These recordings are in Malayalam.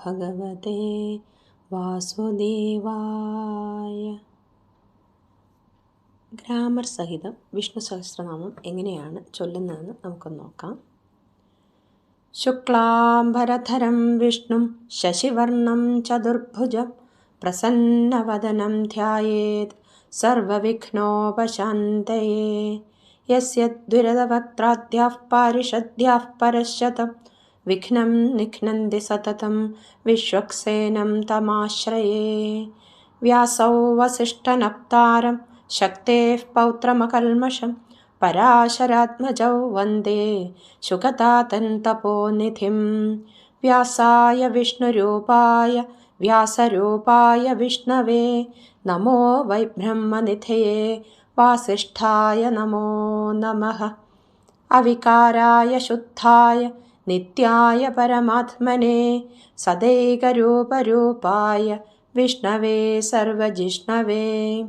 ഭഗവതേ വാസുദേവായ. ഗ്രാമർ സഹിതം വിഷ്ണു സഹസ്രനാമം എങ്ങനെയാണ് ചൊല്ലുന്നതെന്ന് നമുക്കൊന്ന് നോക്കാം. ശുക്ലാംബരധരം വിഷ്ണും ശശിവർണം ചതുർഭുജം പ്രസന്നവദനം ധ്യായേത് സർവവിഘ്നോപശാന്തയേ. യസ്യ ദ്വിരദവക്ത്രാദ്യാഃ പാരിഷദ്യാഃ പരശതം വിഘ്നം നിഘ്നന്തി സതതം വിശ്വക്സേനം തമാശ്രയേ. വ്യാസൗ വസിഷ്ഠനപ്താരം ശക്തേഃ പൗത്രമകൽമഷം പരാശരാത്മജൗ വന്ദേ ശുകതാതൻ തപോനിധിം. വ്യാസായ വിഷ്ണുരൂപായ വ്യാസരൂപായ വിഷ്ണവേ നമോ വൈ ബ്രഹ്മനിധയേ വാസിഷ്ഠായ നമോ നമഃ. അവികാരായ ശുദ്ധായ നിത്യായ പരമാത്മനെ സദൈകരൂപരൂപായ വിഷ്ണവേ സർവജിഷ്ണവേ.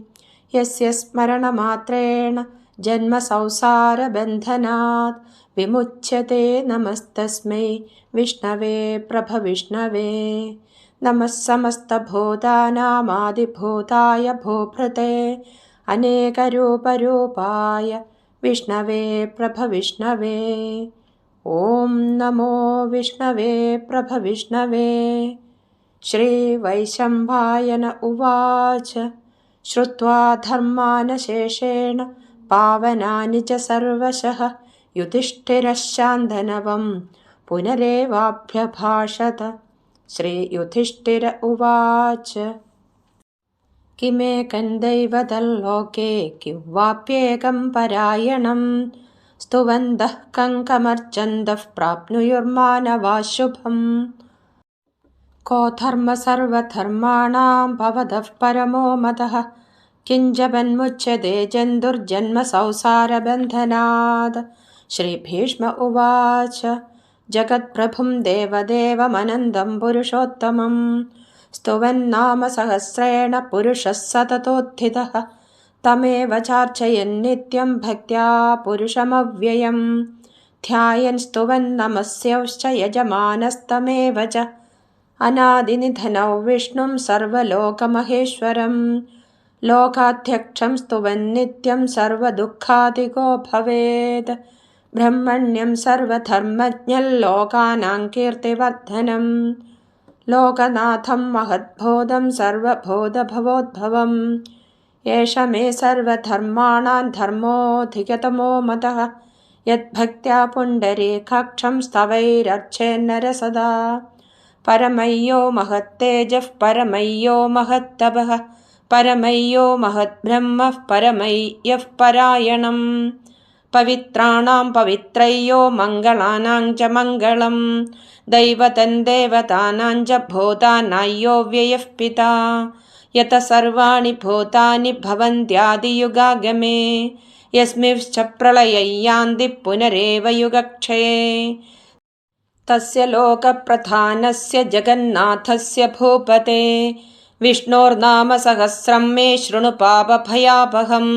യസ്യ സ്മരണമാത്രേണ ജന്മസംസാരബന്ധനാത് വിമുച്യത്തെ നമസ്തസ്മൈ വിഷ്ണവേ പ്രഭവിഷ്ണവേ. നമഃ സമസ്തഭൂതാനാമാദിഭൂതായ ഭൂഭൃതേ അനേകരൂപരൂപായ വിഷ്ണവേ പ്രഭവിഷ്ണവേ. ഓം നമോ വിഷ്ണവേ പ്രഭവിഷ്ണവേ. ശ്രീവൈശംപായന ഉവാച. ശ്രുത്വാ ധർമാനശേഷേണ പാവനാനി ച സർവശഃ യുധിഷ്ഠിരഃ ശാന്തനവം പുനരേവാഭ്യഭാഷത. ശ്രീയുധിഷ്ഠിര ഉവാച. കിമേകം ദൈവതല്ലോകേ കിംവാപ്യേകം പരായണം സ്തുവന്തഃ കങ്കമർച്ചന്തഃ പ്രാപ്നുയുർമാനവാഃ ശുഭം. കോ ധർമ്മ സർവധർമാണാം ഭവതഃ പരമോ മതഃ കിഞ്ചപന്മുച്യതേ ജന്തുർജന്മ സംസാരബന്ധനാത്. ശ്രീഭീഷ്മ ഉവാച. ജഗത്പ്രഭും ദേവദേവമനന്തം പുരുഷോത്തമം സ്തുവന്നാമ സഹസ്രേണ പുരുഷഃ സതതോത്ഥിതഃ. തമേവ ചാർച്ചയൻ നിത്യം ഭക്ത്യാ പുരുഷമവ്യയം ധ്യായൻ സ്തുവൻ നമസ്യൗശ്ച യജമാനസ്തമേവ ച. അനാദിനിധനൗ വിഷ്ണും സർവലോകമഹേശ്വരം ലോകാധ്യക്ഷം സ്തുവൻ നിത്യം സർവദുഃഖാതികോ ഭവേത്. ബ്രഹ്മണ്യം സർവധർമ്മജ്ഞം ലോകാനാം കീർത്തിവർദ്ധനം ലോകനാഥം മഹദ്ബോധം സർവബോധഭവോദ്ഭവം. ഏഷ മേ സർവധർമാണാം ധർമ്മോऽധികതമോ മതഃ യദ്ഭക്ത്യാ പുണ്ടരീകാക്ഷം സ്തവൈരർച്ചേന്നര സദാ. പരമയ്യോ മഹത്തേജഃ പരമയ്യോ മഹത്തപഃ പരമയ്യോ മഹദ്ബ്രഹ്മഃ പരമയ്യഃ പരായണം. പവിത്രാണാം പവിത്രയ്യോ മംഗളാനാം ച മംഗളം ദൈവതൻ ദേവതാനാം ച ഭൂതാനായ്യോ വ്യയഃ പിതാ. യത സർവാണി ഭൂതാനി ഭവന്ത്യാദിയുഗാഗമേ യസ്മിൻശ്ച പ്രളയേ യാന്തി പുനരേവ യുഗക്ഷയേ. തസ്യ ലോകപ്രധാനസ്യ ജഗന്നാഥസ്യ ഭൂപതേ വിഷ്ണോർനാമ സഹസ്രം മേ ശൃണു പാപഭയാപഹം.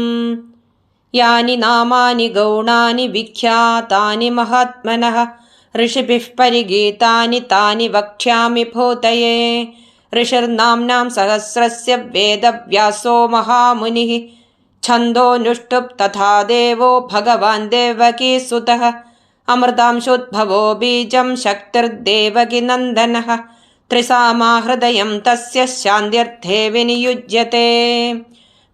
യാനി നാമാനി ഗൗണാനി വിഖ്യാതാനി മഹാത്മനഃ ഋഷിഭിഃ പരിഗീതാനി താനി വക്ഷ്യാമി ഭൂതയേ. ഋഷിർനാംനാം സഹസ്രസ്യ വേദവ്യാസോ മഹാമുനിഃ ഛന്ദോനുഷ്ടുപ് തഥാ ദേവോ ഭഗവാൻ ദേവകീസുതഃ. അമൃതാംശോദ്ഭവോ ബീജം ശക്തിർദേവകി നന്ദനഃ ത്രിസാമാ ഹൃദയം തസ്യ ശാന്ത്യർത്ഥേ വിനിയുജ്യത്തെ.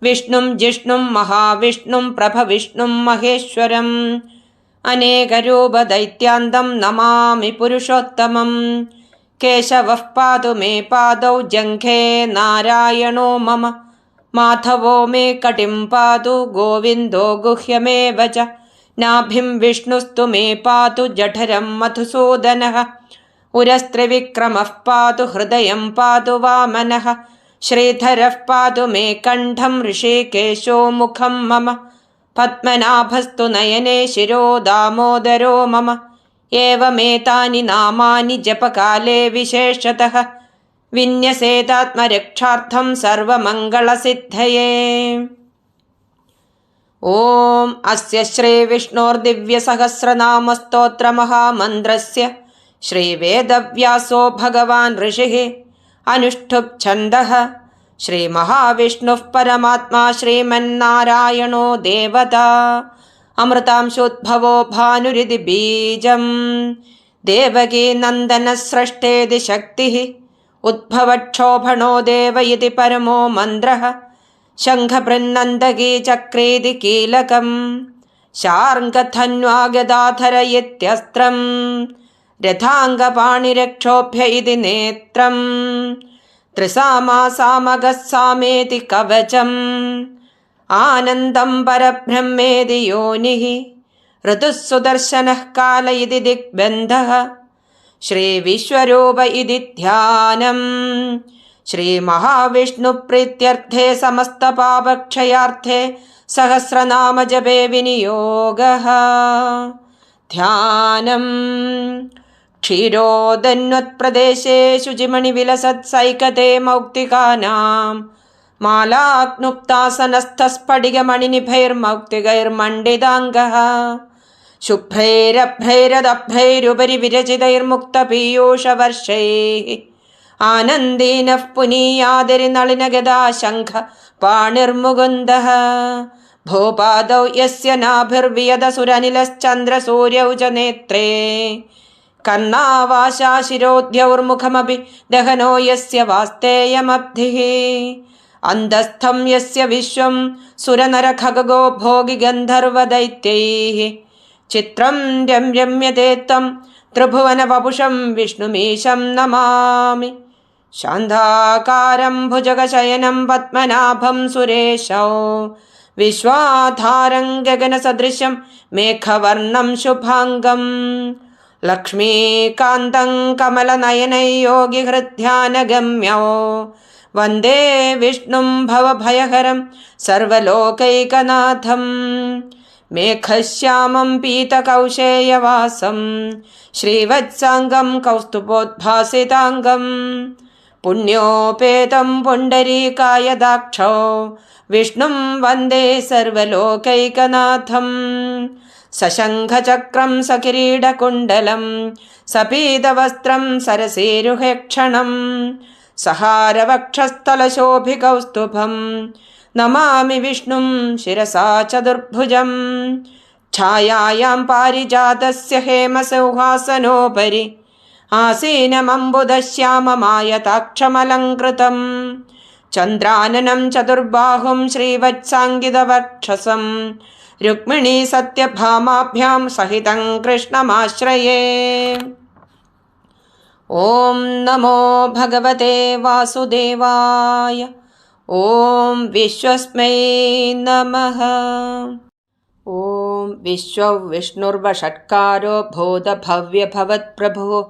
വിഷ്ണും ജിഷ്ണും മഹാവിഷ്ണും പ്രഭവിഷ്ണും മഹേശ്വരം അനേകരൂപദൈത്യാന്തം നമാമി പുരുഷോത്തമം. കേശവഃ പാതു മേ പാദൗ ജംഘേ നാരായണോ മമ മാധവോ മേ കടിം പാതു ഗോവിന്ദോ ഗുഹ്യമേവ ച. നാഭിം വിഷ്ണുസ്തു മേ പാതു ജഠരം മധുസൂദനഃ ഉരസ്ത്രിവിക്രമഃ പാതു ഹൃദയം പാതു വാമനഃ. ശ്രീധരഃ പാതു മേ കണ്ഠം ഋഷികേശോ മുഖം മമ പദ്മനാഭസ്തു നയനേ ശിരോ ദാമോദരോ മമ. ഏവമേതാനി നാമാനി ജപകാലേ വിശേഷതഃ വിന്യസേതാത്മരക്ഷാർത്ഥം സർവമംഗളസിദ്ധയേ. ഓം അസ്യ ശ്രീവിഷ്ണോർദിവ്യസഹസ്രനാമസ്തോത്രമഹാമന്ത്രസ്യ श्रीवेदव्यासो भगवान् ऋषिः अनुष्ठुप् छन्दः श्रीमहाविष्णुः परमात्मा श्रीमन्नारायणो देवता अमृतांशोद्भवो भानुरिति बीजं देवकी नन्दनस्रष्टेति शक्तिः उद्भवक्षोभणो देव इति परमो मन्त्रः शङ्खबृन्नन्दकी चक्रेति कीलकं शार्ङ्गधन्वागदाधर इत्यस्त्रं रथाङ्गपाणिरक्षोभ्य इति नेत्रं त्रिसामासामगः सामेति कवचम् आनन्दं परब्रह्मेति योनिः ऋतुः सुदर्शनः काल इति दिग्बन्धः श्रीविश्वरूप इति ध्यानम् श्रीमहाविष्णुप्रीत्यर्थे समस्तपापक्षयार्थे सहस्रनामजपे विनियोगः ध्यानम् क्षीरोदन्वत्प्रदेशे शुचिमणिविलसत्सैकते मौक्तिकानां मालाक्नुप्तासनस्थस्फटिकमणिनिभैर्मौक्तिकैर्मण्डिताङ्गः शुभ्रैरभ्रैरदभ्रैरुपरि विरचितैर्मुक्तपीयूषवर्षैः आनन्दीनः पुनीयादिर्नलिनगदा शङ्ख पाणिर्मुकुन्दः भूपादौ यस्य नाभिर्वियदसुरनिलश्चन्द्रसूर्यौ च नेत्रे कर्णावाशा शिरोद्यौर्मुखमपि दहनो यस्य वास्तेयमब्धिः अन्धस्थं यस्य विश्वं सुरनरखगो भोगि गन्धर्वदैत्यैः चित्रं रम्यते तं त्रिभुवनवपुषं विष्णुमीशं नमामि शान्ताकारं भुजगशयनं पद्मनाभं सुरेशौ विश्वाधारं गगनसदृशं मेघवर्णं शुभाङ्गं लक्ष्मीकान्तं कमलनयनै योगिहृद्ध्यानगम्यौ वन्दे विष्णुं भवभयहरं सर्वलोकैकनाथं मेघश्यामं पीतकौशेयवासं श्रीवत्साङ्गं कौस्तुभोद्भासिताङ्गं पुण्योपेतं पुण्डरीकायदाक्षौ विष्णुं वन्दे सर्वलोकैकनाथं सशङ्खचक्रं सकिरीडकुण्डलं सपीतवस्त्रं सरसीरुहेक्षणं सहारवक्षस्थलशोभिकौस्तुभं नमामि विष्णुं शिरसा चतुर्भुजं छायायां पारिजातस्य हेमसौहासनोपरि आसीनमम्बुदश्याममायताक्षमलङ्कृतं चन्द्राननं चतुर्बाहुं श्रीवत्साङ्गितवक्षसं रुक्मिणी सत्यभामाभ्यां सहितं कृष्णमाश्रये। ॐ नमो भगवते वासुदेवाय। ॐ विश्वस्मै नमः। ॐ विश्वविष्णुर्वषट्कारो बोधभव्यभवत्प्रभुः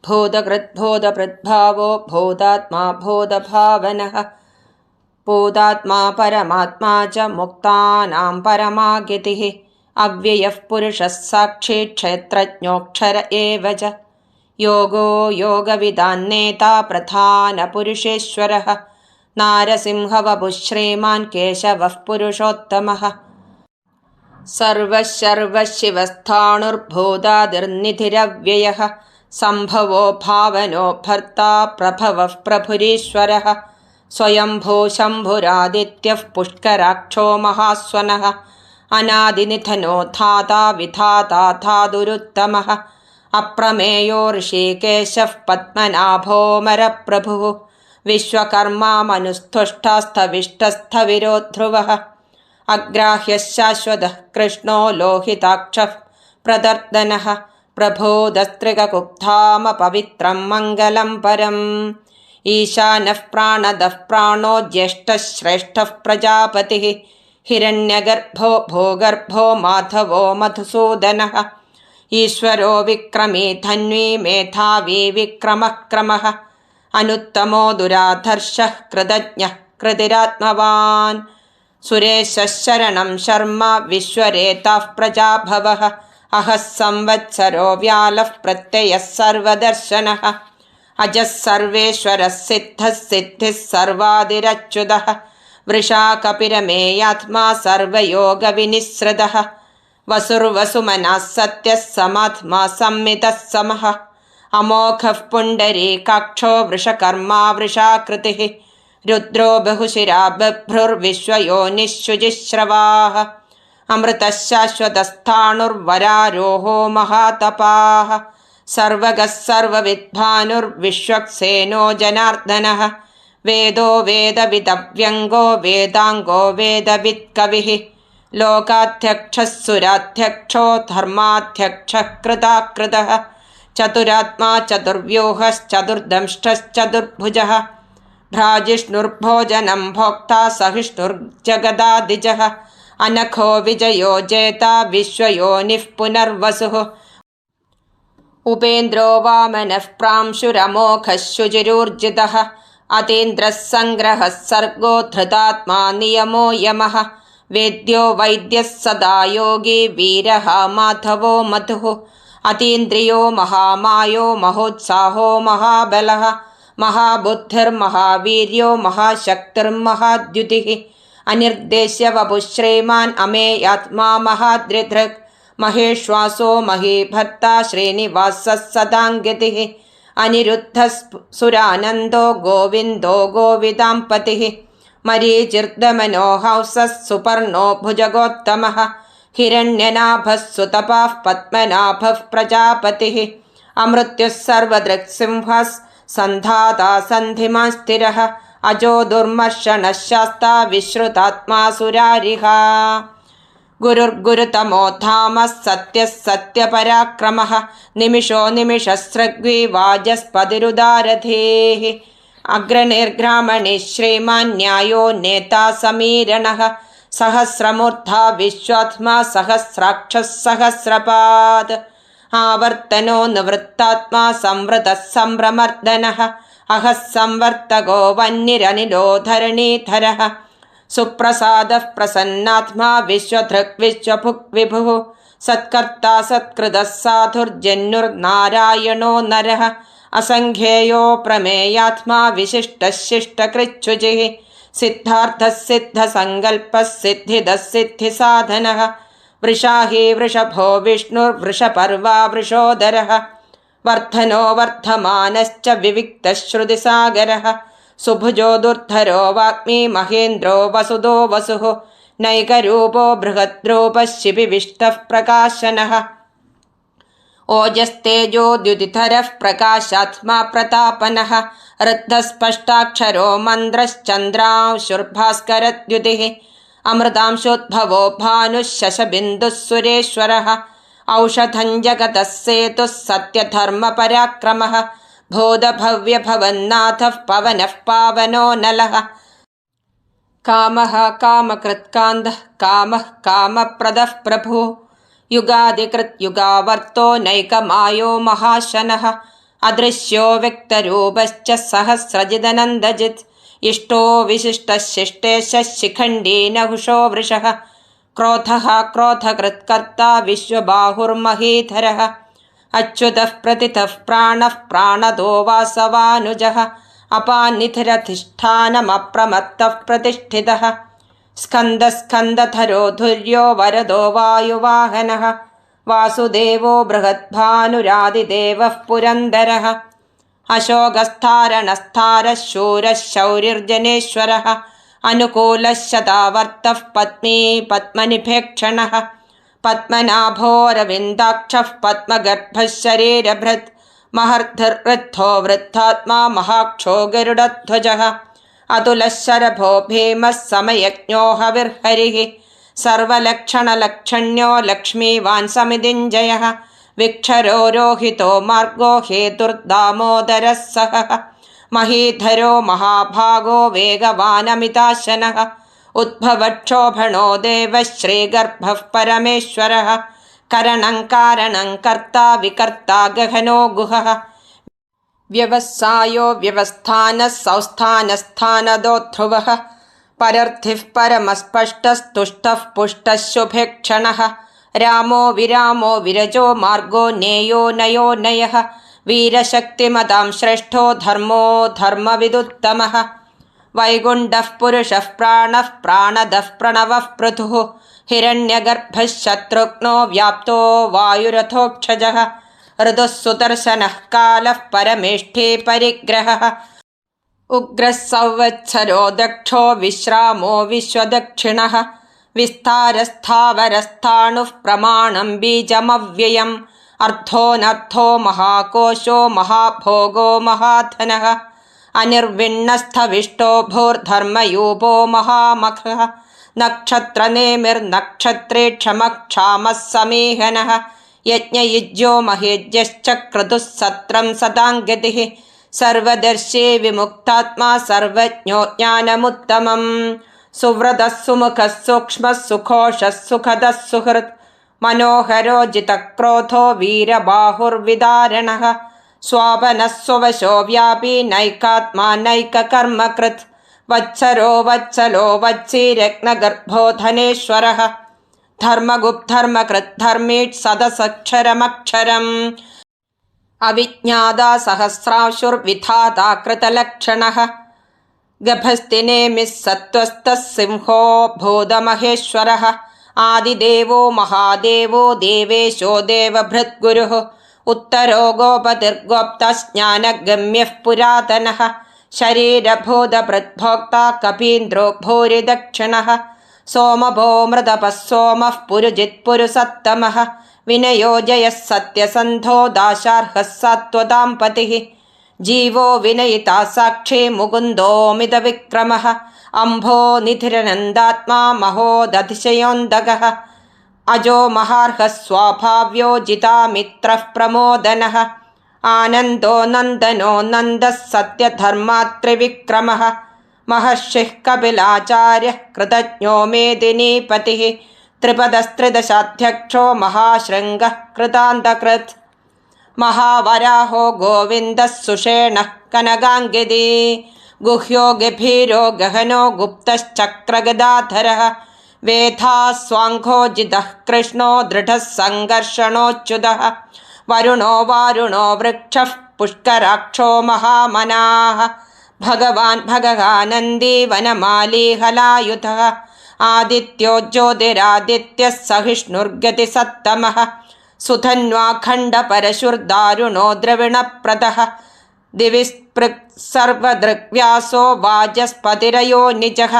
बोधकृद्बोधप्रद्भावो बोधात्मा बोधभावनः बोधात्मा परमात्मा च मुक्तानां परमागतिः अव्ययः पुरुषः साक्षी क्षेत्रज्ञोऽक्षर एव च योगो योगविदान्नेता प्रधानपुरुषेश्वरः नारसिंहवपुः श्रीमान् केशवः पुरुषोत्तमः सर्वशिवस्थाणुर्भूतादिर्निधिरव्ययः सम्भवो भावनो भर्ता प्रभवः प्रभुरीश्वरः स्वयंभू शम्भुरादित्यः पुष्कराक्षो महास्वनः अनादिनिधनो धाता विधाता धातुरुत्तमः अप्रमेयो ऋषिकेशः पद्मनाभोऽमरप्रभुः विश्वकर्मा मनुस्तुष्टस्थविष्टस्थविरो ध्रुवः अग्राह्यः शाश्वतः कृष्णो लोहिताक्षः प्रदर्दनः प्रभोदस्त्रिगकुब्धामपवित्रं मङ्गलं परम् ईशानः प्राणदः प्राणो ज्येष्ठः श्रेष्ठः प्रजापतिः हिरण्यगर्भो भोगर्भो माधवो मधुसूदनः ईश्वरो विक्रमी धन्वी मेधावी विक्रमः क्रमः अनुत्तमो दुराधर्षः कृतज्ञः कृतिरात्मवान् सुरेशः शरणं शर्मा विश्वरेताः प्रजाभवः अहः संवत्सरो व्यालः प्रत्ययः सर्वदर्शनः अजः सर्वेश्वरः सिद्धः सिद्धिः सर्वादिरच्युतः वृषा कपिरमेयात्मा सर्वयोगविनिःसृतः वसुर्वसुमनः सत्यः समात्मा संमितः समः അമോഘഃ പുണ്ഡരീകാക്ഷോ വൃഷകർമാ വൃഷാകൃതിഃ രുദ്രോ ബഹുശിരാ ബഭ്രുർവിശ്വയോനിഃശുചിശ്രവാः അമൃതഃ ശാശ്വതസ്ഥാണുർവരാരോഹോ മഹാതപാः സർവഗഃ സർവവിദ്ഭാനുർവിശ്വക്സേനോ ജനാർദ്ദനഃ വേദോ വേദവിദവ്യംഗോ വേദാംഗോ വേദവിത്കവിഃ ലോകാധ്യക്ഷഃ സുരാധ്യക്ഷോ ധർമാധ്യക്ഷഃ കൃതാകൃതഃ ചതുരാത്മാ ചതുർവ്യൂഹശ്ചതുർദംഷ്ടശ്ചതുർഭുജഃ ഭ്രാജിഷ്ണുർഭോജനം ഭോക്താ സഹിഷ്ണുർജഗദാദിജഃ അനഘോ വിജയോ ജേതാ വിശ്വയോനിഃ പുനർവസുഃ ഉപേന്ദ്രോ വാമനഃ പ്രാംശുരമോഘഃ ശുചിരൂർജിതഃ അതീന്ദ്രഃ സംഗ്രഹഃ സർഗോ ധൃതാത്മാ നിയമോ യമഃ വേദ്യോ വൈദ്യഃ സദാ യോഗി വീരഃ മാധവോ മധുഃ അതീന്ദ്രിയോ മഹാമായോ മഹോത്സാഹോ മഹാബലഃ മഹാബുദ്ധിർമഹാവീര്യോ മഹാശക്തിർമഹാദ്യുതിഃ അനിർദ്ദേശ്യ വപുശ്രീമാൻ അമേയാത്മാ മഹാദ്രിധൃക് മഹേശ്വാസോ മഹീഭർത്ത ശ്രീനിവാസഃ സദാംഗതിഃ അനിരുദ്ധഃ സുരാനന്ദോ ഗോവിന്ദോ ഗോവിദാംപതിഃ മരീചിർദമനോ ഹംസഃ സുപർണോ ഭുജഗോത്തമഃ ഹിരണ്യനാഭഃ സുതപാഃ പത്മനാഭഃ പ്രജാപതിഃ അമൃത്യുഃ സർവദൃക്സിംഹഃ സന്ധാതാ സന്ധിമാൻ സ്ഥിരഃ അജോ ദുർമർഷണഃ ശാസ്താ വിശ്രുതാത്മാ സുരാരിഃ ഗുരുർഗുരുതമോ ധാമഃ സത്യഃ സത്യപരാക്രമഃ നിമിഷോ നിമിഷസ്രഗ്വി വാചസ്പതിരുദാരധീഃ അഗ്രനിർഗ്രാമണി ശ്രീമാൻ ന്യായോ നേതാ സമീരണഃ സഹസ്രമൂർധാ വിശ്വാത്മാ സഹസ്രാക്ഷഃ സഹസ്രപാദ് ആവർത്തനോ നിവൃത്താത്മാ സംവൃതഃ സംഭ്രമർദ്ദനഃ അഹഃ സംവർത്തകോ വന്യരനിലോ ധരണീധരഃ സുപ്രസാദഃ പ്രസന്നാത്മാ വിശ്വധൃക് വിശ്വഭുക് വിഭുഃ സത്കർത്താ സത്കൃതഃ സാധുർജന്യുർനാരായണോ നരഃ അസംഖ്യേയോ പ്രമേയാത്മാ വിശിഷ്ടഃ ശിഷ്ടകൃച്ഛുചിഃ സിദ്ധാർത്ഥഃ സിദ്ധസങ്കൽപ്പഃ സിദ്ധിദഃ സിദ്ധിസാധനഃ വൃഷാഹി വൃഷഭോ വിഷ്ണുർവൃഷപർവാ വൃഷോദരഃ വർദ്ധനോ വർദ്ധമാനശ്ച വിവിക്തഃ ശ്രുതിസാഗരഃ സുഭുജോ ദുർധരോ വാഗ്മി മഹേന്ദ്രോ വസുദോ വസുഃ നൈകരൂപോ ബൃഹദ്രൂപഃ ശിബിവിഷ്ടഃ പ്രകാശനഃ ഓജസ്തേജോദ്യുതിധരഃ പ്രകാശാത്മാ പ്രതാപനഃ ഋദ്ധസ്പഷ്ടാക്ഷരോ മന്ത്രശ്ചന്ദ്രാംശുർഭാസ്കരദ്യുതിഃ അമൃതാംശോദ്ഭവോ ഭാനുഃ ശശബിന്ദുഃ സുരേശ്വരഃ ഔഷധം ജഗതഃ സേതുഃ സത്യധർമ്മപരാക്രമഃ ഭൂതഭവ്യഭവന്നാഥഃ പവനഃ പാവനോ നലഃ കാമഃ കാമകൃത്കാന്തഃ കാമഃ കാമപ്രദഃ പ്രഭുഃ യുഗാദികൃത് യുഗാവർത്തോ നൈകമായോ മഹാശനഃ അദൃശ്യോ വ്യക്തരൂപശ്ച സഹസ്രജിദനന്ദജിത് ഇഷ്ടോ വിശിഷ്ടഃ ശിഷ്ടേശഃ ശിഖണ്ഡീ നഹുഷോ വൃഷഃ ക്രോധഃ ക്രോധകൃത്കർത്താ വിശ്വബാഹുർമഹീധരഃ അച്യുതഃ പ്രതിതഃ പ്രാണഃ പ്രാണദോ വാസവാനുജഃ അപാനിധിരധിഷ്ഠാനമപ്രമത്തഃ പ്രതിഷ്ഠിതഃ സ്കന്ദസ്കന്ദധരോ ധുര്യോ വരദോ വായുവാഹനഃ വാസുദേവോ ബൃഹദ്ഭാനുരാദിദേവഃ പുരന്ദരഃ അശോകസ്ഥാരണസ്ഥാരഃ ശൂരഃ ശൗരിർജനേശ്വരഃ അനുകൂലഃ ശതാവർത്തഃ പത്മീ പത്മനിഭേക്ഷണഃ പത്മനാഭോരവിന്ദാക്ഷഃ പത്മഗർഭഃ ശരീരഭൃത് മഹർദ്ധിർവൃദ്ധോ വൃദ്ധാത്മാ മഹാക്ഷോ ഗരുഡധ്വജഃ അതുലഃ ശരഭോ ഭീമഃ സമയജ്ഞോ ഹവിർഹരിഃ സർവലക്ഷണലക്ഷണ്യോ ലക്ഷ്മീവാൻ സമിതിഞ്ജയഃ വിക്ഷരോ രോഹിതോ മാർഗോ ഹേതുർദാമോദരഃ സഹഃ മഹീധരോ മഹാഭാഗോ വേഗവാനമിതാശനഃ ഉദ്ഭവക്ഷോഭണോ ദേവഃ ശ്രീഗർഭഃ പരമേശ്വരഃ കരണം കാരണം കർത്താ വികർത്താ ഗഹനോ ഗുഹഃ വ്യവസായോ വ്യവസ്ഥാനഃ സംസ്ഥാനസ്ഥാനദോ ധ്രുവഃ പരർഥിഃ പരമസ്പഷ്ടസ്തുഷ്ടഃ പുഷ്ടഃ ശുഭേക്ഷണഃ രാമോ വിരാമോ വിരജോ മാർഗോ നേയോ നയോ നയഃ വീരശക്തിമതാം ശ്രേഷ്ഠോ ധർമ്മോ ധർമ്മവിദുത്തമഃ വൈകുണ്ഠഃ പുരുഷഃ പ്രാണഃ പ്രാണദഃ പ്രണവഃ പൃഥുഃ ഹിരണ്യഗർഭഃ ശത്രുഘ്നോ വ്യാപ്തോ വായുരഥോക്ഷജഃ ഋതുഃ സുദർശനഃ കാലഃ പരമേഷ്ഠേ പരിഗ്രഹഃ ഉഗ്രഃ സംവത്സരോ ദക്ഷോ വിശ്രാമോ വിശ്വദക്ഷിണഃ വിസ്താരസ്ഥാവരസ്ഥാണുഃ പ്രമാണം ബീജമവ്യയം അർത്ഥോനർത്ഥോ മഹാകോശോ മഹാഭോഗോ മഹാധനഃ അനിർവിണ്ണസ്ഥവിഷ്ടോ ഭൂർധർമ്മയൂപോ മഹാമഖഃ നക്ഷത്രനേമിർനക്ഷത്രേ ക്ഷമക്ഷാമഃ സമീഹനഃ യജ്ഞയുജ്യോ മഹേജ്യശ്ച ക്രതുഃ സത്രം സദാംഗതിഃ സർവദർശേ വിമുക്താത്മാ സർവജ്ഞോ ജ്ഞാനമുത്തമം സുവ്രതഃ സുമുഖഃ സൂക്ഷ്മഃ സുഘോഷഃ സുഖദഃ സുഹൃത് മനോഹരോ ജിതക്രോധോ വീരബാഹുർവിദാരണഃ സ്വാപനഃ സ്വവശോ വ്യാപി നൈകാത്മാ നൈകകർമ്മകൃത് വത്സരോ വത്സലോ വത്സി രത്നഗർഭോ ധനേശ്വരഃ ധർമ്മഗുപ്ധർമ്മകൃത് ധർമ്മീട് സദസക്ഷരമക്ഷരം അവിജ്ഞാതാ സഹസ്രാംശുർവിധാതാ കൃതലക്ഷണഃ ഗഭസ്തിനേമിഃ സത്വസ്ഥഃ സിംഹോ ഭൂതമഹേശ്വരഃ ആദിദേവോ മഹാദേവോ ദേവേശോ ദേവഭൃദ്ഗുരുഃ ഉത്തരോ ഗോപതിർഗോപ്തജ്ഞാനഗമ്യഃ പുരാതനഃ ശരീരഭൂതഭൃദ്ഭോക്താ കപീന്ദ്രോ ഭൂരിദക്ഷിണഃ സോമഭോ മൃതപഃ സോമഃ പുരുജിത് പുരുസത്തമഃ വിനയോ ജയഃ സത്യസന്ധോ ദാശാർഹഃ സാത്വതാം പതിഃ ജീവോ വിനയിതാ സാക്ഷി മുകുന്ദോമിതവിക്രമഃ അംഭോ നിധിരനന്ദാത്മാ മഹോദതിശയോന്തകഃ അജോ മഹാർഹഃ സ്വാഭാവ്യോ ജിതാമിത്രഃ പ്രമോദനഃ ആനന്ദോ നന്ദനോ നന്ദഃ സത്യധർമാത്രിവിക്രമഃ മഹർഷിഃ കപിലാചാര്യഃ കൃതജ്ഞോ മേദിനീപതിഃ ത്രിപദസ്ത്രിദശാധ്യക്ഷോ മഹാശൃംഗഃ കൃതാന്തകൃത് മഹാവരാഹോ ഗോവിന്ദഃ സുഷേണഃ കനകാംഗിതീ ഗുഹ്യോ ഗഭീരോ ഗഹനോ ഗുപ്തശ്ചക്രഗദാധരഃ വേദാസ്വാംഘോ ജിതഃ കൃഷ്ണോ ദൃഢഃ സംഘർഷണോച്യുതഃ വരുണോ വാരുണോ വൃക്ഷഃ പുഷ്കരാക്ഷോ മഹാമനാഃ ഭഗവാൻ ഭഗവാനന്ദീ വനമാലീ ഹലായുധഃ ആദിത്യോ ജ്യോതിരാദിത്യഃ സഹിഷ്ണുർഗതിസത്തമഃ സുധന്വാഖണ്ഡപരശുർദാരുണോ ദ്രവിണപ്രദഃ ദിവിസ്പൃക് സർവദൃഗ്വ്യാസോ വാചസ്പതിരയോ നിജഃ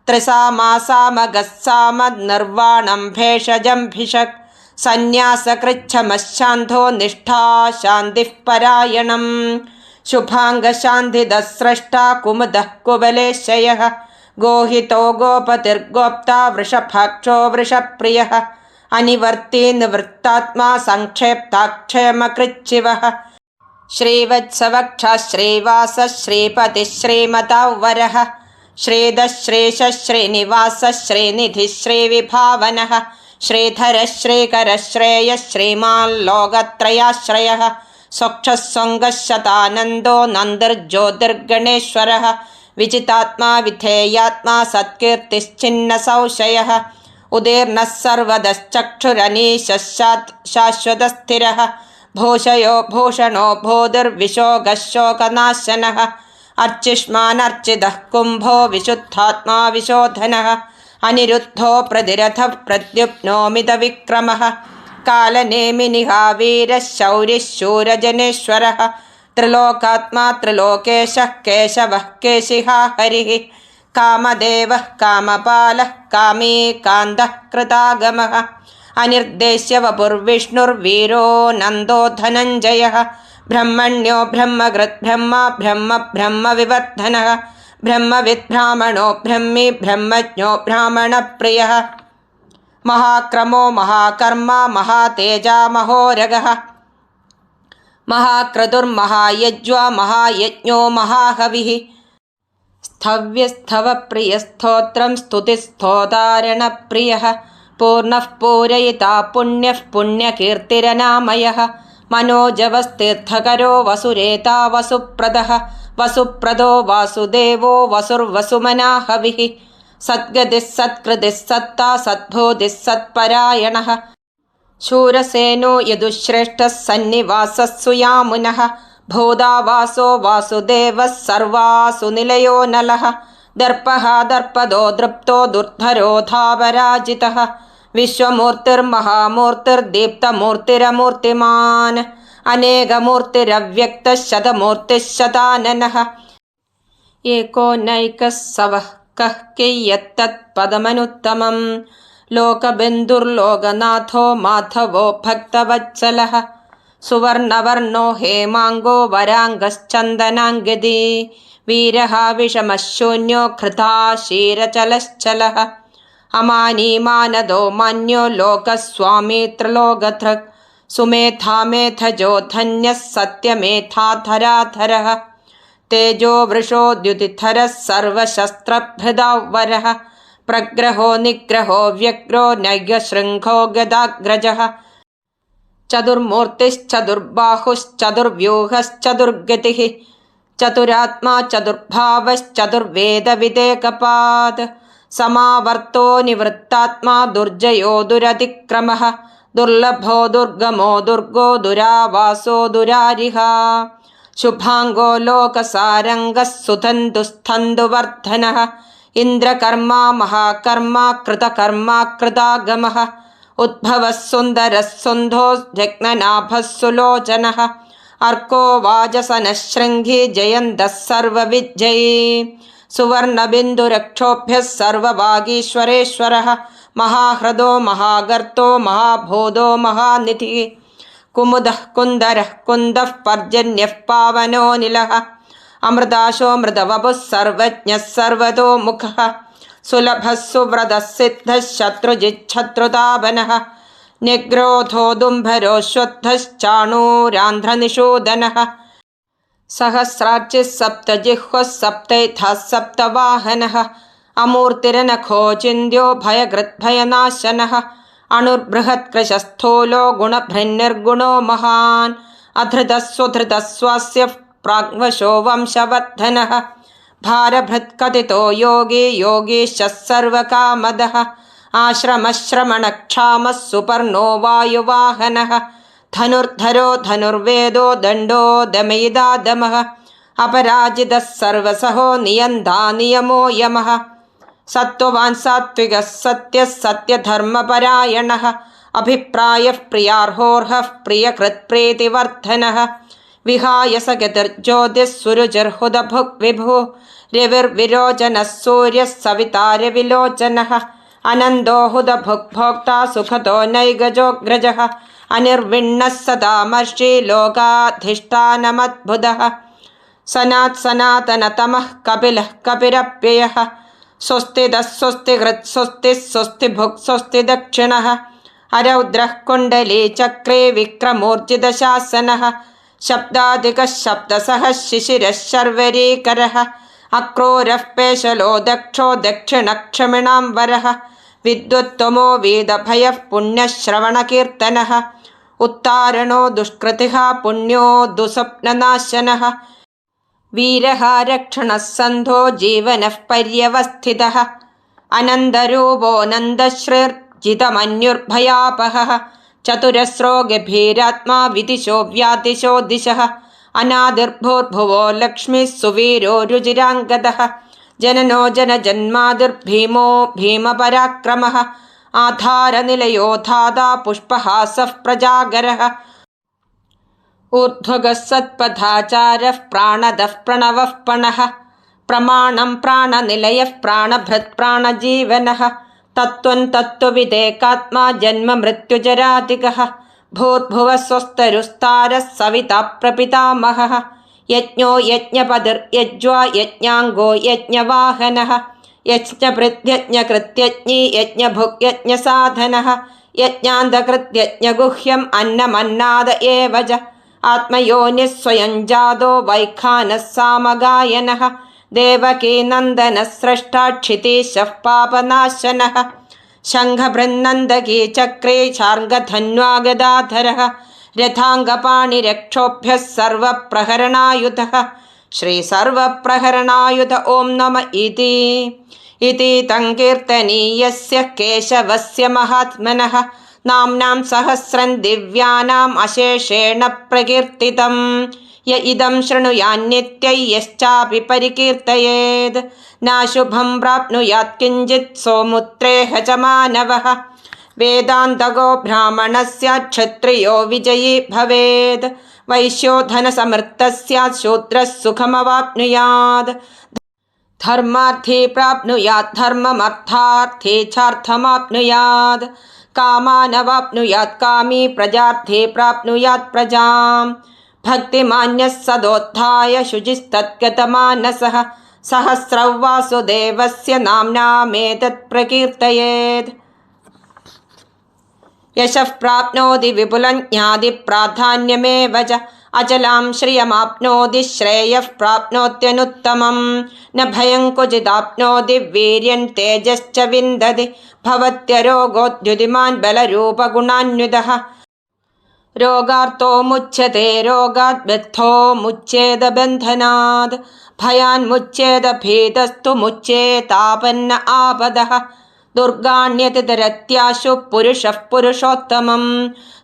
ത്രിസാമാസാമഗസ്സാമനിർവാണം ഭേഷജം ഭിഷക് സന്യാസകൃച്ഛമശാന്തോ നിഷ്ഠാ ശാന്തിഃ പരായണം ശുഭാംഗശാന്തിദസ്രഷ്ടാ കുമുദഃ കുവലേശയഃ ഗോഹിതോ ഗോപതിർഗോപ്താ വൃഷഭാക്ഷോ വൃഷപ്രിയഃ അനിവർത്തി നിവൃത്താത്മാ സംക്ഷേപ്താക്ഷേമകൃച്ഛിവഃ ശ്രീവത്സവക്ഷ ശ്രീവാസ ശ്രീപതി ശ്രീമതൗവരഃ ശ്രീധശ്രീശ ശ്രീനിവാസ ശ്രീനിധി ശ്രീവിഭാവനഃ ശ്രീധര ശ്രീകര ശ്രേയ ശ്രീമാൻ ലോകത്രയാശ്രയഃ സ്വക്ഷസ്വംഗശതാനന്ദോ നന്ദിർജ്യോതിർഗണേശ്വരഃ വിജിതാത്മാ വിധേയാത്മാ സത്കീർത്തിശ്ചിന്ന സംശയഃ ഉദീർണഃ സർവദശ്ചക്ഷുരനീശഃ ശാശ്വതസ്ഥിരഃ ഭൂഷയോ ഭൂഷണോ ഭൂതിർവിശോകഃ ശോകനാശനഃ അർച്ചിഷ്മാനർച്ചിതഃ കുംഭോ വിശുദ്ധാത്മാ വിശോധനഃ അനിരുദ്ധോ പ്രതിരഥഃ പ്രദ്യുപ്നോമിതവിക്രമഃ കാലനേമിനിഹാ വീരഃ ശൗരിഃ ശൂരജനേശ്വരഃ ത്രിലോകാത്മാ ത്രിലോകേശഃ കേശവഃ കേശിഹാ ഹരിഃ കാമദേവഃ കാമപാലഃ കാമീ കാന്തഃ കൃതാഗമഃ അനിർദ്ദേശ്യ വപുർവിഷ്ണുർവീരോ നന്ദോ ധനഞ്ജയഃ ബ്രഹ്മണ്യോ ബ്രഹ്മകൃത് ബ്രഹ്മ ബ്രഹ്മ ബ്രഹ്മവിവർദ്ധനഃ ബ്രഹ്മവിദ് ബ്രാഹ്മണോ ബ്രഹ്മി ബ്രഹ്മജ്ഞോ ബ്രാഹ്മണപ്രിയഃ മഹാക്രമോ മഹാകർമ്മ മഹാതേജാ മഹോരഗഃ മഹാക്രതുർമഹായജ്വാ മഹായജ്ഞോ മഹാഹവിഃ സ്ഥവ്യസ്ഥവപ്രിയസ്തോത്രം സ്തുതിസ്തോതാരണപ്രിയഃ പൂർണ്ണഃ പൂരയിതാ പുണ്യഃ പുണ്യകീർത്തിരനാമയഃ മനോജവസ്തീർത്ഥകരോ വസുരേതാ വസുപ്രദഃ വസുപ്രദോ വാസുദേവോ വസുർവസുമനാ ഹവിഃ സദ്ഗതിഃ സത്കൃതിഃ സത്താ സദ്ബോധിഃ സത്പരായണഃ ശൂരസേനോ യദുശ്രേഷ്ഠഃ സന്നിവാസഃ സുയാമുനഃ ഭൂതാവാസോ വാസുദേവഃ സർവാസു നിലയോ നലഃ ദർപ്പഃ ദർപ്പദോ ദൃപ്തോ ദുർധരോ ധാപരാജിതഃ വിശ്വമൂർത്തിർമഹാമൂർത്തിർദീപ്തമൂർത്തിരമൂർത്തിമാൻ അനേകമൂർത്തിരവ്യക്തഃ ശതമൂർത്തിഃ ശതാനനഃ ഏകോ നൈകഃ സവഃ കഃ കിയത്തത് പദമനുത്തമം ലോകബന്ധുർലോകനാഥോ മാധവോ ഭക്തവത്സലഃ സുവർണവർണോ ഹേമാംഗോ വരാംഗശ്ചന്ദനാംഗദീ വീരഃ വിഷമശൂന്യോ ഘൃതാ ക്ഷീരചലശ്ചലഃ അമാനീ മാനദോ മാന്യോ ലോകസ്വാമി ത്രിലോകധൃക് സുമേധാ മേധജോ ധന്യഃ സത്യമേധാധരാധരഃ തേജോ വൃഷോദ്യുതിധരഃ സർവശസ്ത്രഭൃതാവരഃ പ്രഗ്രഹോ നിഗ്രഹോ വ്യഗ്രോ നൈകശൃംഖോ ഗദാഗ്രജഃ ചതുർമൂർത്തിശ്ചതുർബാഹുശ്ചതുർവ്യൂഹശ്ചതുർഗതിഃ ചതുരാത്മാ ചതുർഭാവശ്ചതുർവേദവിദേകപാദ് സമാവർത്തോ നിവൃത്താത്മാ ദുർജയോ ദുരതിക്രമഃ ദുർലഭോ ദുർഗമോ ദുർഗോ ദുരാവാസോ ദുരാരിഹ ശുഭാംഗോ ലോകസാരംഗഃ സുധന്തുസ്ഥന്തുവർദ്ധനഃ ഇന്ദ്രകർമാ മഹാകർമാ കൃതകർമാ കൃതാഗമഃ ഉദ്ഭവഃ സുന്ദരഃ സുന്ധോ രത്നനാഭഃ സുലോചനഃ അർക്കോ വാജസനഃ ശൃംഗി ജയന്തഃ സർവവിജ്ജയീ സുവർണബിന്ദുരക്ഷോഭ്യഃ സർവഭാഗീശ്വരേശ്വരഃ മഹാഹൃദോ മഹാഗർത്തോ മഹാഭൂതോ മഹാനിധിഃ കുമുദഃ കുന്ദരഃ കുന്ദഃ പർജന്യഃ പാവനോനിലഃ അമൃതാശോ മൃതവപുഃ സർവജ്ഞഃ സർവതോമുഖഃ സുലഭഃ സുവ്രതഃ സിദ്ധഃ ശത്രുജിച്ഛത്രുതാപനഃ നിഗ്രോധോ ദുംഭരോശ്വത്ഥശ്ചാണൂരാന്ധ്രനിഷൂദനഃ സഹസ്രാർച്ചിഃ സപ്തജിഹ്വഃ സപ്തൈഥഃ സപ്തവാഹനഃ അമൂർത്തിരനഖോ ചിന്ത്യോ ഭയകൃദ്ഭയനാശനഃ അണുർബൃഹത്കൃശസ്ഥൂലോ ഗുണഭൃന്നിർഗുണോ മഹാൻ അധൃതഃ സ്വധൃതഃ സ്വാസ്യഃ പ്രാഗ്വശോ വംശവർദ്ധനഃ ഭാരഭൃത്കഥിതോ യോഗി യോഗീശഃ സർവകാമദഃ ആശ്രമശ്രമണക്ഷാമഃ സുപർണോ വായുവാഹനഃ ധനുർധരോ ധനുർവേദോ ദണ്ഡോ ദമയിതാദമഃ അപരാജിതഃ സർവസഹോ നിയന്താ നിയമോ യമഃ സത്വവാൻ സാത്വികഃ സത്യഃ സത്യധർമ്മപരായണഃ അഭിപ്രായഃ പ്രിയാർഹോർഹഃ പ്രിയകൃത്പ്രീതിവർദ്ധനഃ വിഹായ സഗതിർജ്യോതിഃ സുരുചിർഹുതഭുക് വിഭുഃ രവിർവിരോചനഃ സൂര്യഃ സവിതാരവിലോചനഃ അനന്തോ ഹുതഭുക് ഭോക്താ സുഖതോ നൈകജോഗ്രജഃ അനിർവിണ്ണഃ സദാമർഷി ലോകാധിഷ്ഠാനമദ്ഭുതഃ സനാത് സനാതനതമഃ കപിലഃ കപിരപ്യയഃ സ്വസ്തിദഃ സ്വസ്തിഹൃത് സ്വസ്തിഃ സ്വസ്തിഭുക് സ്വസ്തി ദക്ഷിണഃ അരൗദ്രഃ കുണ്ഡലീ ചക്രേ വിക്രമൂർജിതശാസനഃ ശബ്ദാദികഃ ശബ്ദസഹ ശിശിരഃ ശർവരീകരഃ അക്രൂരഃ പേശലോ ദക്ഷോ ദക്ഷിണക്ഷമിണാം വരഃ വിദ്വത്വമോ വീതഭയഃ പുണ്യശ്രവണകീർത്തനഃ ഉത്താരണോ ദുഷ്കൃതിഃ പുണ്യോ ദുസ്വപ്നനാശനഃ വീരഃ രക്ഷണഃ സന്ധോ ജീവനഃ പര്യവസ്ഥിതഃ അനന്തരൂപോ നന്ദശ്രീർജിതമന്യുർഭയാപഹഃ ചതുരസ്രോ ഗഭീരാത്മാ വിദിശോ വ്യാദിശോ ദിശഃ അനാദിർഭൂർഭുവോ ലക്ഷ്മീ സുവീരോ രുചിരാംഗദഃ ജനനോ ജനജന്മാതിർഭീമോ ഭീമപരാക്രമഃ ആധാരനിലയോ ധാതാ പുഷ്പഹാസഃ പ്രജാഗരഃ ഊർധ്വഗഃ സത്പഥാചാരഃ പ്രാണദഃ പ്രണവഃ പണഃ പ്രമാണം പ്രാണനിലയഃ പ്രാണഭൃത് പ്രാണജീവനഃ തത്വം തത്വവിദേകാത്മാ ജന്മമൃത്യുജരാധികഃ ഭൂർഭുവഃ സ്വസ്തരുസ്താരഃ സവിതാ പ്രപിതാമഹഃ യജ്ഞോ യജ്ഞപതിർയജ്വാ യജ്ഞാംഗോ യജ്ഞവാഹനഃ യജ്ഞഭൃത്യജ്ഞകൃത്യജ്ഞീ യജ്ഞഭുക് യജ്ഞസാധനഃ യജ്ഞാന്തകൃത്യജ്ഞഗുഹ്യം അന്നമന്നാദ ഏവച ആത്മയോനിഃ സ്വയം ജാതോ വൈഖാനഃ സാമഗായനഃ ദേവകീനന്ദനഃ സ്രഷ്ടാ ക്ഷിതീശഃ പാപനാശനഃ ശംഖഭൃന്നന്ദകീ ചക്രേ ശാർംഗധന്വാഗദാധരഃ രഥാംഗപാണിരക്ഷോഭ്യഃ സർവപ്രഹരണായുധഃ ശ്രീ സർവപ്രഹരണായുധ ഓം നമ ഇതി തങ്കീർത്തനീയസ്യ കേശവസ്യ മഹാത്മനഃ നാംനാം സഹസ്രം ദിവ്യാനാം അശേഷേണ പ്രകീർത്തിതം യ ഇദം ശൃണുയാന്നിത്യം യശ്ചാപി പരികീർത്തയേത് നാശുഭം പ്രാപ്നുയാത് കിഞ്ചിത് സോമുത്രേഹ ച മാനവഃ വേദാന്തകോ ബ്രാഹ്മണ സ്യാത് ക്ഷത്രിയോ വിജയീ ഭവേത് വൈശ്യോ ധനസമൃദ്ധ സ്യാത് ശൂദ്രഃ സുഖമവാപ്നുയാത് ധർമാർത്ഥേ പ്രാപ്നുയാത് ധർമ്മമർത്ഥാർത്ഥേ ചാർത്ഥമാപ്നുയാത് കാമാനവാപ്നുയാത് കാമീ പ്രജാർത്ഥേ പ്രാപ്നുയാത് പ്രജാം ഭക്തിമാന്യഃ സദോത്ഥായ ശുചിസ്തദ്ഗതമാനസഃ സഹസ്രം വാസുദേവസ്യ നാമ്നാമേതത് പ്രകീർത്തയേത് യശഃ പ്രാപ്നോതി വിപുലം ജ്ഞാതി പ്രാധാന്യമേവ ച അചലാം ശ്രിയമാപ്നോതി ശ്രേയഃ പ്രാപ്നോത്യനുത്തമം ന ഭയം ക്വചിദാപ്നോതി വീര്യം തേജശ്ച വിന്ദതി ഭവത്യരോഗോദ്യുതിമാൻ ബലരൂപഗുണാന്വിതഃ രോഗാർത്തോ മുച്യത്തെ രോഗാത് ബദ്ധോ മുച്യേത ബന്ധനാത് ഭയാൻ മുച്യേത ഭീതസ്തു മുച്യേതാപന്ന ആപദഃ ദുർഗാണ്യതിരത്യാശു പുരുഷഃ പുരുഷോത്തമം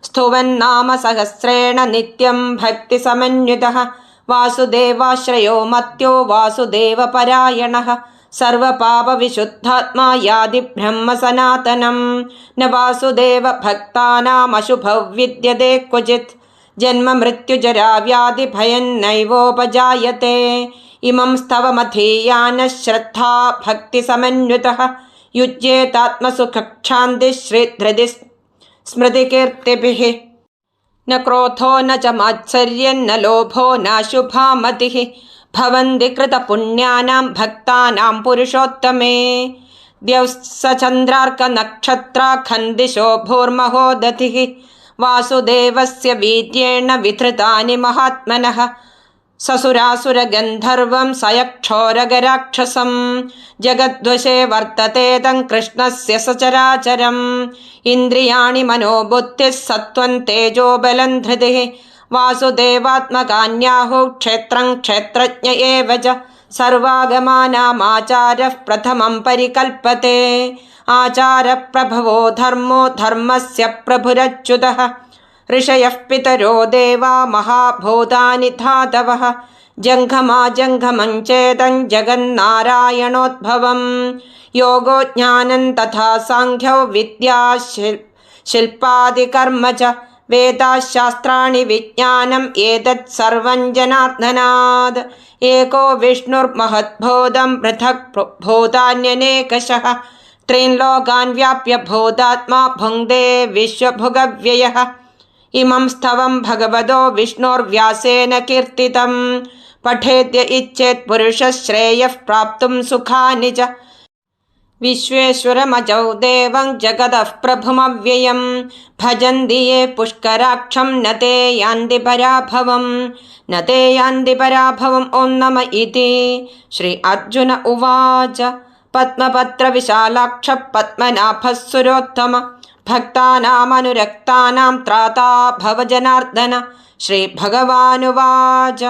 സ്തുവന്നാമ സഹസ്രേണ നിത്യം ഭക്തിസമന്വിതഃ വാസുദേവാശ്രയോ മർത്യോ വാസുദേവപരായണഃ സർവപാപവിശുദ്ധാത്മാ യാതി ബ്രഹ്മസനാതനം ന വാസുദേവ ഭക്താനാമശുഭം വിദ്യതേ ക്വചിത് ജന്മമൃത്യുജരാവ്യാധി ഭയം നൈവോപജായത്തെ ഇമം സ്തവമധീയാന ശ്രദ്ധാ ഭക്തിസമന്വിതഃ യുജ്യേതാത്മസുഖക്ഷാന്തിശ്രീധൃതി സ്മൃതികീർത്തിഭിः ന ക്രോധോ ന ച മാത്സര്യം ന ലോഭോ നാശുഭാ മതിഃ ഭവന്തി കൃതപുണ്യാനാം ഭക്താനാം പുരുഷോത്തമേ ദ്യൗസ്സചന്ദ്രാർക്കനക്ഷത്രാഖന്ദിശോ ഭൂർമഹോദധിഃ വാസുദേവസ്യ വീര്യേണ വിധൃതാനി മഹാത്മനഃ സസുരാസുരഗന്ധർവം സയക്ഷോരഗരാക്ഷസം ജഗദ്വശേ വർത്തത്തെ തം കൃഷ്ണസ്യ സചരാചരം ഇന്ദ്രിയാണി മനോബുദ്ധിഃ സത്വം തേജോ ബലം ധൃതിഃ വാസുദേവാത്മകാന്യാഹു ക്ഷേത്രം ക്ഷേത്രജ്ഞ ഏവ ച സർവാഗമാനാമാചാരഃ പ്രഥമം പരികൽപ്പത്തെ ആചാരപ്രഭവോ ധർമ്മോ ധർമ്മസ്യ പ്രഭുരച്യുതഃ ഋഷയഃ പിതരോ ദേവാ മഹാഭൂതാനി ധാതവഃ ജംഘമാജംഘമം ചേതം ജഗന്നാരായണോദ്ഭവം യോഗോ ജ്ഞാനം തഥാ സാംഖ്യോ വിദ്യാ ശില്പാദികർമ്മ ച വേദാശാസ്ത്രാണി വിജ്ഞാനം ഏതത് സർവം ജനാർദ്ദനാത് ഏകോ വിഷ്ണുർമഹദ്ഭൂതം പൃഥക് ഭൂതാന്യനേകശഃ ത്രീൻ ലോകാൻ വ്യാപ്യ ഭൂതാത്മാ ഭുങ്ക്തേ വിശ്വഭുഗവ്യയഃ ഇമം സ്തവം ഭഗവതോ വിഷ്ണോർവ്യാസേന കീർത്തിതം പഠേദ്യ ഇച്ഛേത് പുരുഷഃ ശ്രേയഃ പ്രാപ്തും സുഖാനി ച വിശ്വേശ്വരമജൗ ദേവം ജഗതഃ പ്രഭുമവ്യയം ഭജന്തി യേ പുഷ്കരാക്ഷം ന തേ യാന്തി പരാഭവം ന തേ യാന്തി പരാഭവം ഓം നമ ഇതി. ശ്രീ അർജുന ഉവാച പത്മപത്രവിശാലാക്ഷ പത്മനാഭഃ സുരോത്തമ ഭക്താനാമനുരക്താനാം ത്രാതാ ഭവ ജനാർദ്ദന. ശ്രീഭഗവാനുവാച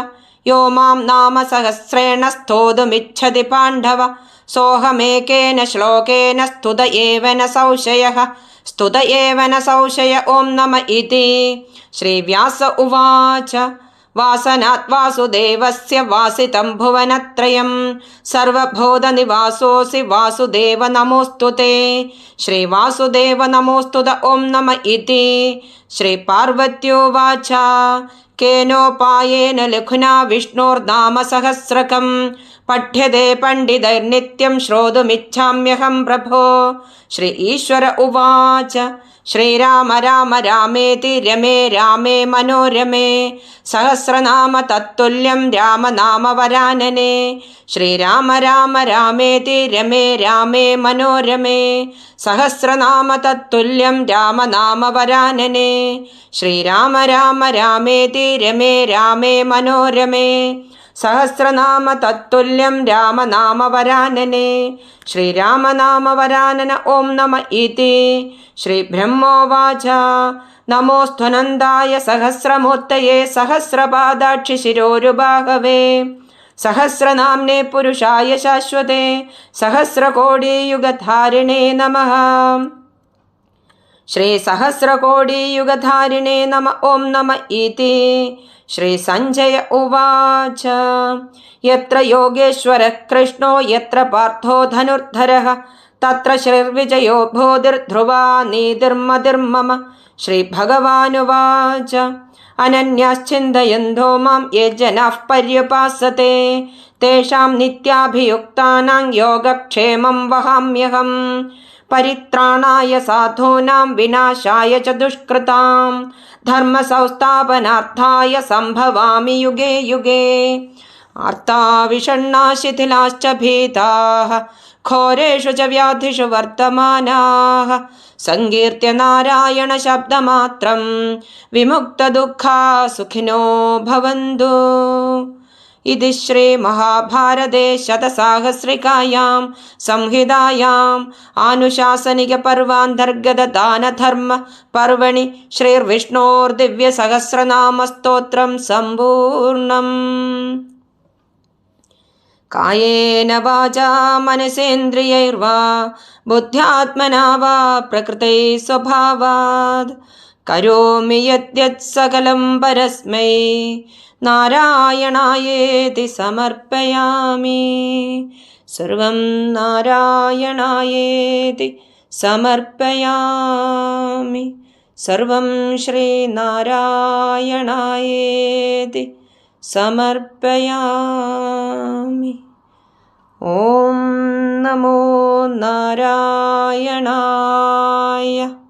യോ മാം നാമ സഹസ്രേണ സ്തോതുമിച്ഛതി പാണ്ഡവ സോഹമേകേന ശ്ലോകേന സ്തുത ഏവ ന സംശയഃ സ്തുത ഏവ ന സംശയ ഓം നമ ഇതി. ശ്രീവ്യാസ ഉവാച വാസനാത് വാസുദേവസ്യ വാസിതം ഭുവനത്രയം സർവഭൂതനിവാസോऽസി വാസുദേവ നമോസ്തുതേ. ശ്രീവാസുദേവ നമോസ്തുത ഓം നമ ഇതി. ശ്രീപാർവത്യോവാച കേനോപായേന ലഘുനാ വിഷ്ണോർനാമ സഹസ്രകം പഠ്യതേ പണ്ഡിതൈർനിത്യം ശ്രോതുമിച്ഛാമ്യഹം പ്രഭോ. ശ്രീ ഈശ്വര ഉവാച ശ്രീരാമ രാമ രാമേതി രമേ രാമേ മനോരമേ സഹസ്രനാമ തത്തുല്യം രാമനാമവരാനനെ. ശ്രീരാമ രാമ രാമേതി രമേ രാമേ മനോരമേ സഹസ്രനാമ തത്തുല്യം രാമനാമവരാനനെ. ശ്രീരാമ രാമ രാമേതി രമേ രാമേ മനോരമേ സഹസ്രനാമ തത്തുല്യം രാമനാമവരാനനെ. ശ്രീരാമനാമവരാനന ഓം നമ ഇതി. ശ്രീബ്രഹ്മോവാച നമോസ്ത്വനന്തായ സഹസ്രമൂർത്തയേ സഹസ്രപാദാക്ഷി ശിരോരുബാഹവേ സഹസ്രനാമ്നേ പുരുഷായ ശാശ്വതേ സഹസ്രകോടിയുഗധാരിണേ നമഃ. ശ്രീ സഹസ്രകോടിയുഗധാരിണേ നമ ഓം നമ ഇതി. ശ്രീ സഞ്ജയ ഉവാച യത്ര യോഗേശ്വരഃ കൃഷ്ണോ യത്ര പാർത്ഥോ ധനുർധരഃ തത്ര ശ്രീർവിജയോ ഭൂതിർധ്രുവാ നീതിർമതിർമമ. ശ്രീഭഗവാനുവാച അനന്യാശ്ചിന്തയന്തോ മാം യേ ജനാഃ പര്യുപാസത്തെ തേഷാം നിത്യാഭിയുക്താനാം യോഗക്ഷേമം വഹാമ്യഹം. പരിത്രാണായ സാധൂനാം വിനാശായ ച ദുഷ്കൃതാം ധർമ്മസംസ്ഥാപനാർത്ഥായ സംഭവാമി യുഗേ യുഗേ. ആർത്താ വിഷണ്ണാ ശിഥിലാശ്ച ഭീതാഃ ഘോരേഷു ച വ്യാധിഷു വർത്തമാനാഃ സങ്കീർത്യ നാരായണ ശബ്ദമാത്രം വിമുക്തദുഃഖാ സുഖിനോ ഭവന്തു. ഇതി ശ്രീമഹാഭാരതേ ശതസാഹസ്രികായാം സംഹിതായാം ആനുശാസനികപർവാന്തർഗത ദാനധർമ്മ പർവണി ശ്രീർവിഷ്ണോർദിവ്യസഹസ്രനാമസ്തോത്രം സമ്പൂർണം. കായേന വാചാ മനസേന്ദ്രിയൈർവാ ബുദ്ധ്യാത്മനാ വാ പ്രകൃതൈ സ്വഭാവാത് കരോമി യദ്യത് സകലം പരസ്മൈ നാരായണായേതി സമർപ്പയാമി. സർവം നാരായണായേതി സമർപ്പയാമി. സർവം ശ്രീനാരായണായേതി സമർപ്പയാമി. ഓം നമോ നാരായണായ.